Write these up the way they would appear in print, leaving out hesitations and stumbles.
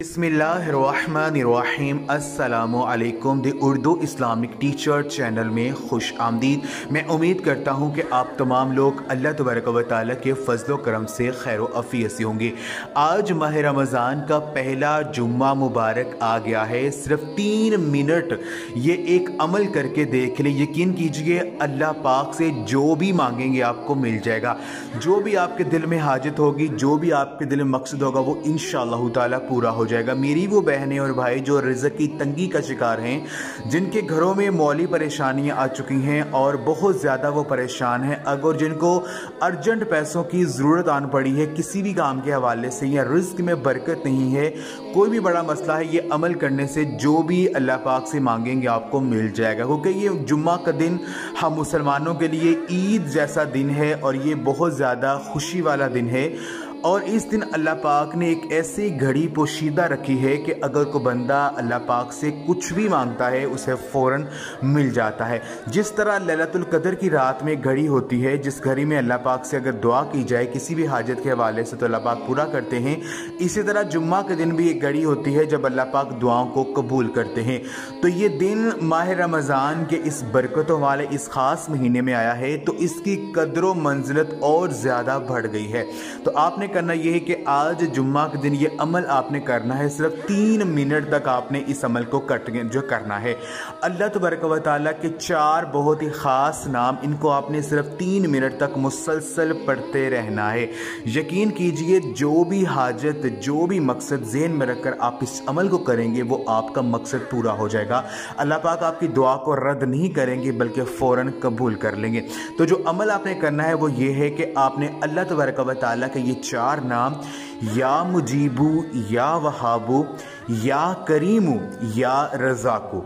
बिस्मिल्लाहिर्रहमानिर्रहीम अस्सलामु अलैकुम the Urdu Islamic teacher channel में खुश आमदीद। मैं उम्मीद करता हूँ कि आप तमाम लोग अल्लाह तबारक व तआला के फजलो करम से खैर अफ़ीयत से होंगे। आज माह रमज़ान का पहला जुम्मा मुबारक आ गया है। सिर्फ 3 मिनट ये एक अमल करके देख ले, यकीन कीजिए अल्लाह पाक से जो भी मांगेंगे आपको मिल जाएगा। जो भी आपके दिल में हाजत होगी, जो भी आपके दिल में मकसद होगा, वो इंशाअल्लाह ताला पूरा हो जाएगा। मेरी वो बहनें और भाई जो रिज़्क़ की तंगी का शिकार हैं, जिनके घरों में मौली परेशानियां आ चुकी हैं और बहुत ज़्यादा वो परेशान हैं, अगर जिनको अर्जेंट पैसों की ज़रूरत आन पड़ी है किसी भी काम के हवाले से या रिज़्क़ में बरकत नहीं है, कोई भी बड़ा मसला है, ये अमल करने से जो भी अल्लाह पाक से मांगेंगे आपको मिल जाएगा। क्योंकि ये जुम्मा का दिन हम मुसलमानों के लिए ईद जैसा दिन है और ये बहुत ज़्यादा खुशी वाला दिन है। और इस दिन अल्लाह पाक ने एक ऐसी घड़ी पोशीदा रखी है कि अगर कोई बंदा अल्लाह पाक से कुछ भी मांगता है उसे फ़ौरन मिल जाता है। जिस तरह लैलतुल कदर की रात में घड़ी होती है, जिस घड़ी में अल्लाह पाक से अगर दुआ की जाए किसी भी हाजत के हवाले से तो अल्लाह पाक पूरा करते हैं, इसी तरह जुम्मा के दिन भी एक घड़ी होती है जब अल्लाह पाक दुआओं को कबूल करते हैं। तो ये दिन माह रमज़ान के इस बरकतों वाले इस ख़ास महीने में आया है, तो इसकी कदर व मंजिलत और ज़्यादा बढ़ गई है। तो आपने करना यह है कि आज जुम्मा के दिन ये अमल आपने करना है। सिर्फ 3 मिनट तक आपने इस अमल को जो करना है। अल्लाह तबारक व तआला के 4 बहुत ही ख़ास नाम, इनको आपने सिर्फ 3 मिनट तक मुसलसल पढ़ते रहना है। यकीन कीजिए जो भी हाजत, जो भी मकसद ज़हन में रखकर आप इस अमल को करेंगे वो आपका मकसद पूरा हो जाएगा। अल्लाह पाक आपकी दुआ को रद्द नहीं करेंगे बल्कि फ़ौरन कबूल कर लेंगे। तो जो अमल आपने करना है वो ये है कि आपने अल्लाह तबारक व तआला के ये 4 नाम, या मुजीबू, या वहाबू, या करीमू, या रज़ाकू,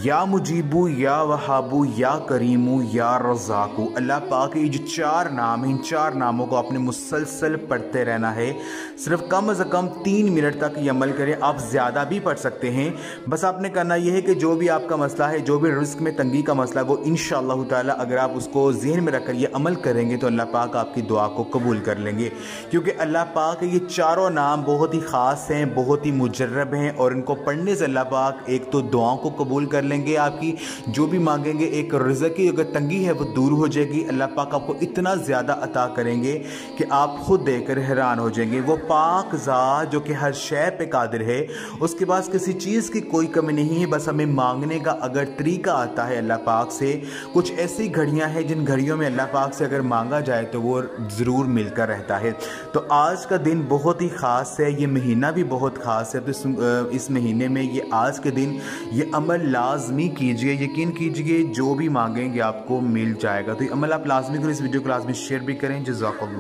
या मुजीबू, या वहाबू, या करीमू, या रज़ाकू। अल्लाह पाक के ये जो 4 नाम हैं, इन 4 नामों को आपने मुसलसल पढ़ते रहना है। सिर्फ कम से कम 3 मिनट तक ये अमल करें। आप ज़्यादा भी पढ़ सकते हैं। बस आपने करना यह है कि जो भी आपका मसला है, जो भी रिज़्क़ में तंगी का मसला है, वो इंशाअल्लाह ताला अगर आप उसको ज़हन में रखकर ये अमल करेंगे तो अल्लाह पाक आपकी दुआ को कबूल कर लेंगे। क्योंकि अल्लाह पाक के ये 4 नाम बहुत ही ख़ास हैं, बहुत ही मुजर्रब हैं और इनको पढ़ने से अल्लाह पाक एक तो दुआओं को कबूल कर लेंगे, आपकी जो भी मांगेंगे, एक रिज़्क़ की अगर तंगी है वो दूर हो जाएगी। अल्लाह पाक आपको इतना ज़्यादा अता करेंगे कि आप खुद देखकर हैरान हो जाएंगे। वो पाक ज़ात जो कि हर शय पे कादिर है, उसके पास किसी चीज़ की कोई कमी नहीं है। बस हमें मांगने का अगर तरीका आता है अल्लाह पाक से। कुछ ऐसी घड़ियाँ हैं जिन घड़ियों में अल्लाह पाक से अगर मांगा जाए तो वो ज़रूर मिलकर रहता है। तो आज का दिन बहुत ही ख़ास है, ये महीना भी बहुत ख़ास है। तो इस महीने में ये आज के दिन ये अमल लाजमी कीजिए। यकीन कीजिए जो भी मांगेंगे आपको मिल जाएगा। तो ये अमल आप लाजमी करें। इस वीडियो को लाजमी शेयर भी करें। जज़ाकल्लाह।